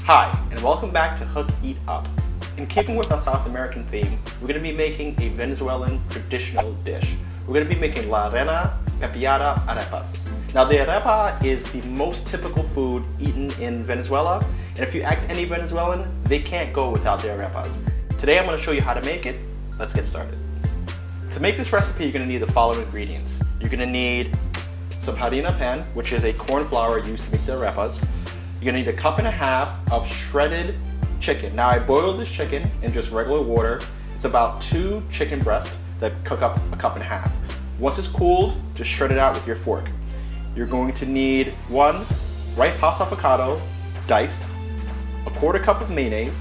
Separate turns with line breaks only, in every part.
Hi, and welcome back to Hook Eat Up. In keeping with our South American theme, we're going to be making a Venezuelan traditional dish. We're going to be making La Reina Pepiada arepas. Now the arepa is the most typical food eaten in Venezuela, and if you ask any Venezuelan, they can't go without their arepas. Today I'm going to show you how to make it. Let's get started. To make this recipe, you're going to need the following ingredients. You're going to need some Harina Pan, which is a corn flour used to make the arepas. You're going to need 1.5 cups of shredded chicken. Now I boiled this chicken in just regular water. It's about 2 chicken breasts that cook up 1.5 cups. Once it's cooled, just shred it out with your fork. You're going to need 1 ripe Has Avocado, diced, 1/4 cup of mayonnaise,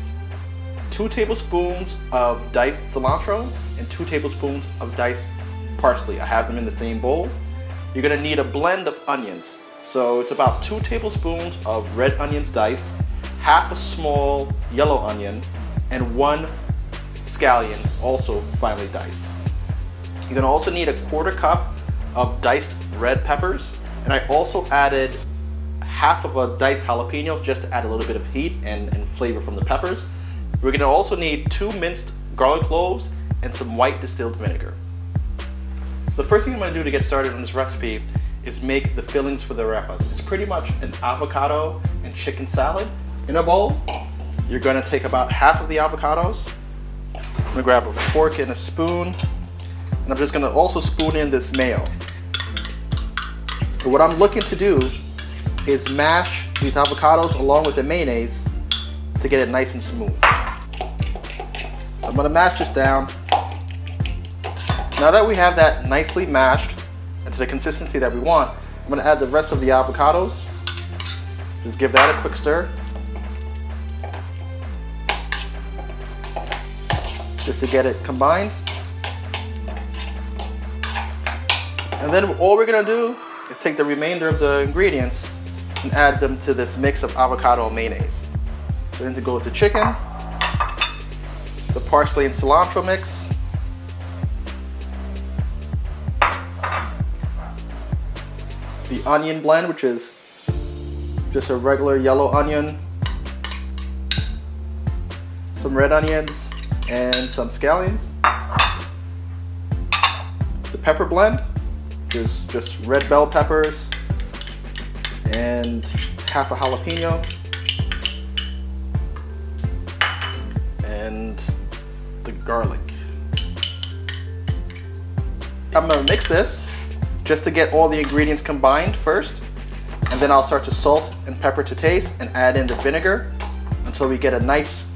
2 tablespoons of Diced Cilantro, and 2 tablespoons of Diced Parsley. I have them in the same bowl. You're going to need a blend of onions. So it's about 2 tablespoons of red onions diced, half a small yellow onion, and 1 scallion, also finely diced. You're going to also need 1/4 cup of diced red peppers, and I also added half of a diced jalapeno just to add a little bit of heat and flavor from the peppers. We're going to also need 2 minced garlic cloves and some white distilled vinegar. So the first thing I'm going to do to get started on this recipe is make the fillings for the arepas. It's pretty much an avocado and chicken salad in a bowl. You're going to take about half of the avocados. I'm going to grab a fork and a spoon, and I'm just going to also spoon in this mayo. And what I'm looking to do is mash these avocados along with the mayonnaise to get it nice and smooth. I'm going to mash this down. Now that we have that nicely mashed and to the consistency that we want, I'm going to add the rest of the avocados. Just give that a quick stir. Just to get it combined. And then all we're going to do is take the remainder of the ingredients and add them to this mix of avocado and mayonnaise. So then to go with the chicken, the parsley and cilantro mix, the onion blend, which is just a regular yellow onion, some red onions, and some scallions. The pepper blend, which is just red bell peppers and half a jalapeno, and the garlic. I'm going to mix this just to get all the ingredients combined first, and then I'll start to salt and pepper to taste and add in the vinegar until we get a nice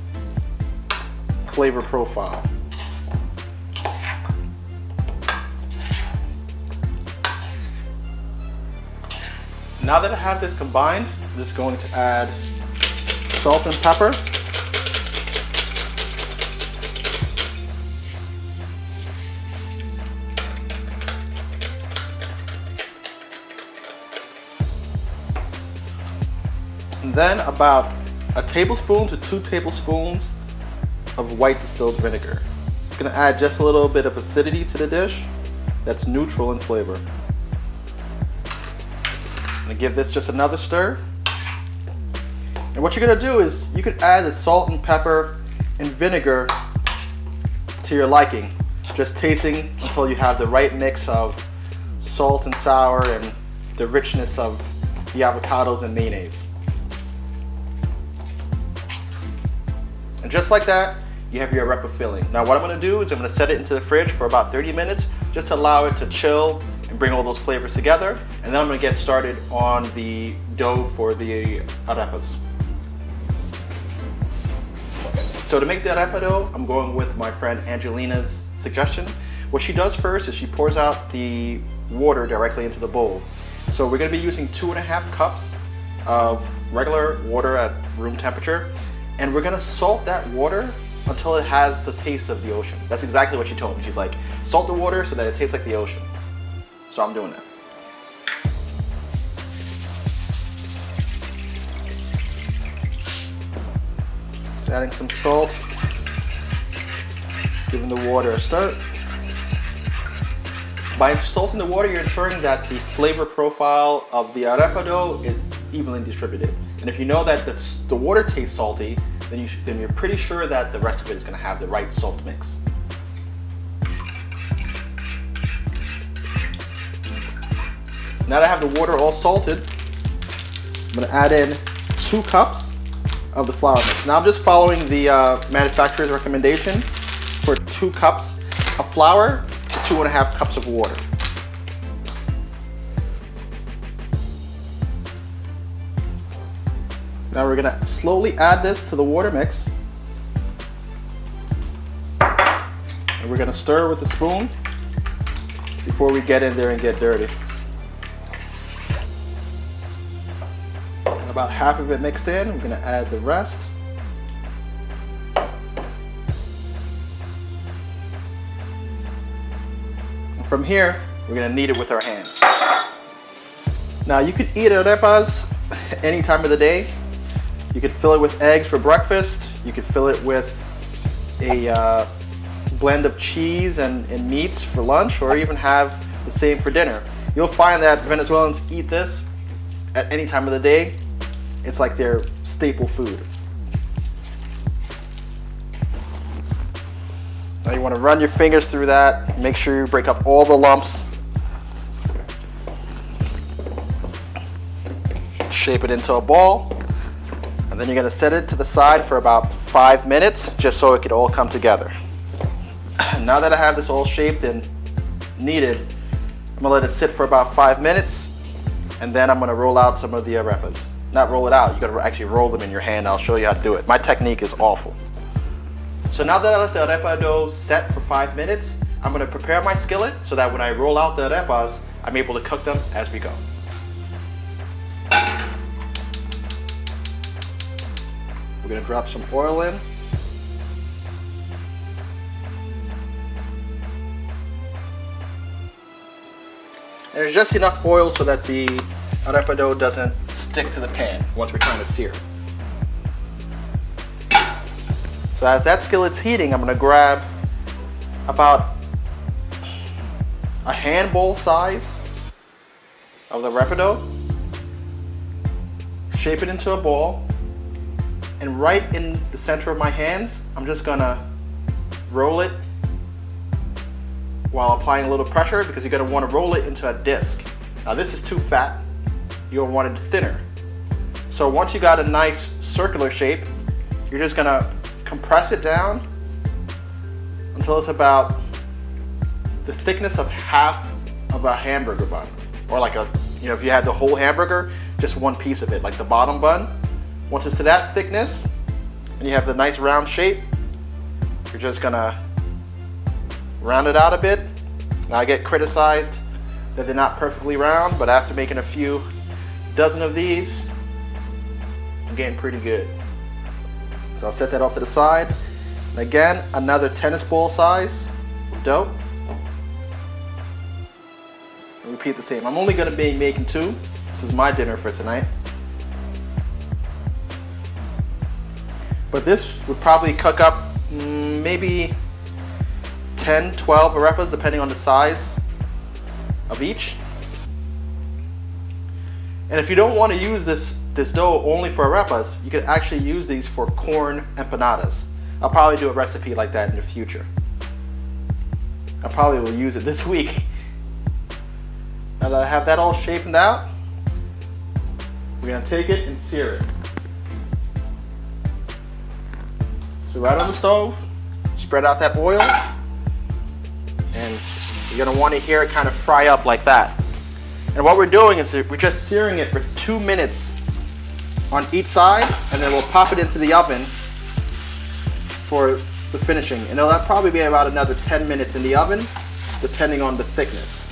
flavor profile. Now that I have this combined, I'm just going to add salt and pepper. And then about 1 tablespoon to 2 tablespoons of white distilled vinegar. It's going to add just a little bit of acidity to the dish that's neutral in flavor. I'm going to give this just another stir. And what you're going to do is you could add the salt and pepper and vinegar to your liking, just tasting until you have the right mix of salt and sour and the richness of the avocados and mayonnaise. And just like that, you have your arepa filling. Now what I'm going to do is I'm going to set it into the fridge for about 30 minutes just to allow it to chill and bring all those flavors together. And then I'm going to get started on the dough for the arepas. So to make the arepa dough, I'm going with my friend Angelina's suggestion. What she does first is she pours out the water directly into the bowl. So we're going to be using 2.5 cups of regular water at room temperature. And we're gonna salt that water until it has the taste of the ocean. That's exactly what she told me. She's like, salt the water so that it tastes like the ocean. So I'm doing that. Just adding some salt, giving the water a stir. By salting the water, you're ensuring that the flavor profile of the arepa dough is evenly distributed. And if you know that the water tastes salty, then you're pretty sure that the rest of it is going to have the right salt mix. Now that I have the water all salted, I'm going to add in 2 cups of the flour mix. Now I'm just following the manufacturer's recommendation for 2 cups of flour to 2.5 cups of water. Now we're going to slowly add this to the water mix. And we're going to stir with a spoon before we get in there and get dirty. About half of it mixed in, we're going to add the rest. And from here, we're going to knead it with our hands. Now you could eat arepas any time of the day. You could fill it with eggs for breakfast. You could fill it with a blend of cheese and meats for lunch, or even have the same for dinner. You'll find that Venezuelans eat this at any time of the day. It's like their staple food. Now you want to run your fingers through that. Make sure you break up all the lumps. Shape it into a ball. And then you're going to set it to the side for about 5 minutes, just so it could all come together. Now that I have this all shaped and kneaded, I'm going to let it sit for about 5 minutes. And then I'm going to roll out some of the arepas. Not roll it out, you gotta actually roll them in your hand. I'll show you how to do it. My technique is awful. So now that I let the arepa dough set for 5 minutes, I'm gonna prepare my skillet so that when I roll out the arepas, I'm able to cook them as we go. We're gonna drop some oil in. And there's just enough oil so that the arepa dough doesn't stick to the pan once we're trying to sear. So as that skillet's heating, I'm going to grab about a handball size of the arepa dough, shape it into a ball, and right in the center of my hands, I'm just going to roll it while applying a little pressure, because you're going to want to roll it into a disc. Now this is too fat. You'll want it thinner. So once you got a nice circular shape, you're just gonna compress it down until it's about the thickness of half of a hamburger bun. Or like if you had the whole hamburger, just one piece of it, like the bottom bun. Once it's to that thickness, and you have the nice round shape, you're just gonna round it out a bit. Now I get criticized that they're not perfectly round, but after making a few dozen of these, I'm getting pretty good. So I'll set that off to the side. And again, another tennis ball size dough. And repeat the same. I'm only going to be making 2. This is my dinner for tonight. But this would probably cook up maybe 10, 12 arepas, depending on the size of each. And if you don't want to use this dough only for arepas, you could actually use these for corn empanadas. I'll probably do a recipe like that in the future. I probably will use it this week. Now that I have that all shaped out, we're going to take it and sear it. So right on the stove, spread out that oil, and you're going to want to hear it kind of fry up like that. And what we're doing is we're just searing it for 2 minutes on each side, and then we'll pop it into the oven for the finishing. And it'll probably be about another 10 minutes in the oven, depending on the thickness.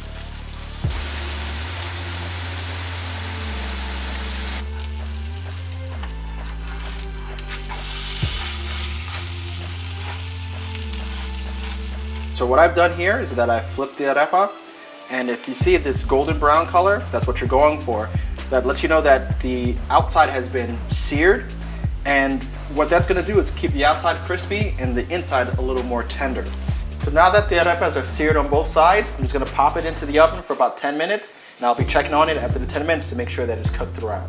So what I've done here is that I flipped the arepa, and if you see this golden brown color, that's what you're going for. That lets you know that the outside has been seared, and what that's going to do is keep the outside crispy and the inside a little more tender. So now that the arepas are seared on both sides, I'm just going to pop it into the oven for about 10 minutes, and I'll be checking on it after the 10 minutes to make sure that it's cooked throughout.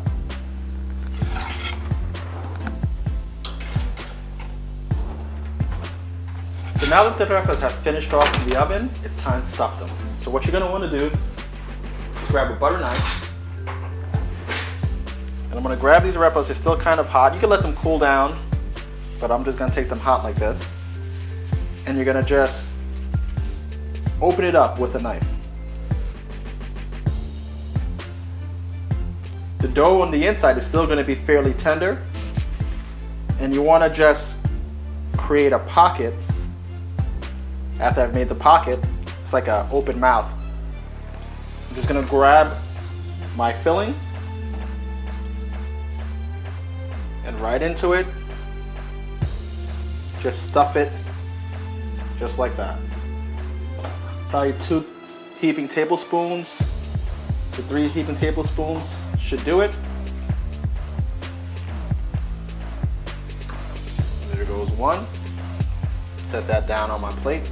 So now that the arepas have finished off in the oven, it's time to stuff them. So what you're gonna wanna do is grab a butter knife. And I'm gonna grab these arepas, they're still kind of hot. You can let them cool down, but I'm just gonna take them hot like this. And you're gonna just open it up with a knife. The dough on the inside is still gonna be fairly tender. And you wanna just create a pocket. After I've made the pocket, it's like an open mouth. I'm just gonna grab my filling and right into it. Just stuff it just like that. Probably 2 heaping tablespoons to 3 heaping tablespoons should do it. There goes one. Set that down on my plate.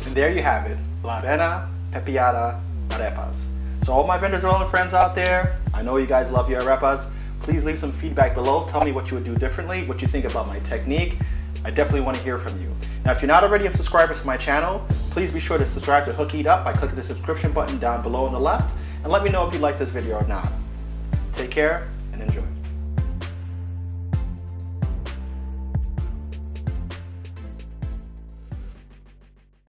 And there you have it, La Reina Pepiada arepas. So all my Venezuelan friends out there, I know you guys love your arepas. Please leave some feedback below. Tell me what you would do differently, what you think about my technique. I definitely want to hear from you. Now, if you're not already a subscriber to my channel, please be sure to subscribe to Hook Eat Up by clicking the subscription button down below on the left, and let me know if you like this video or not. Take care and enjoy.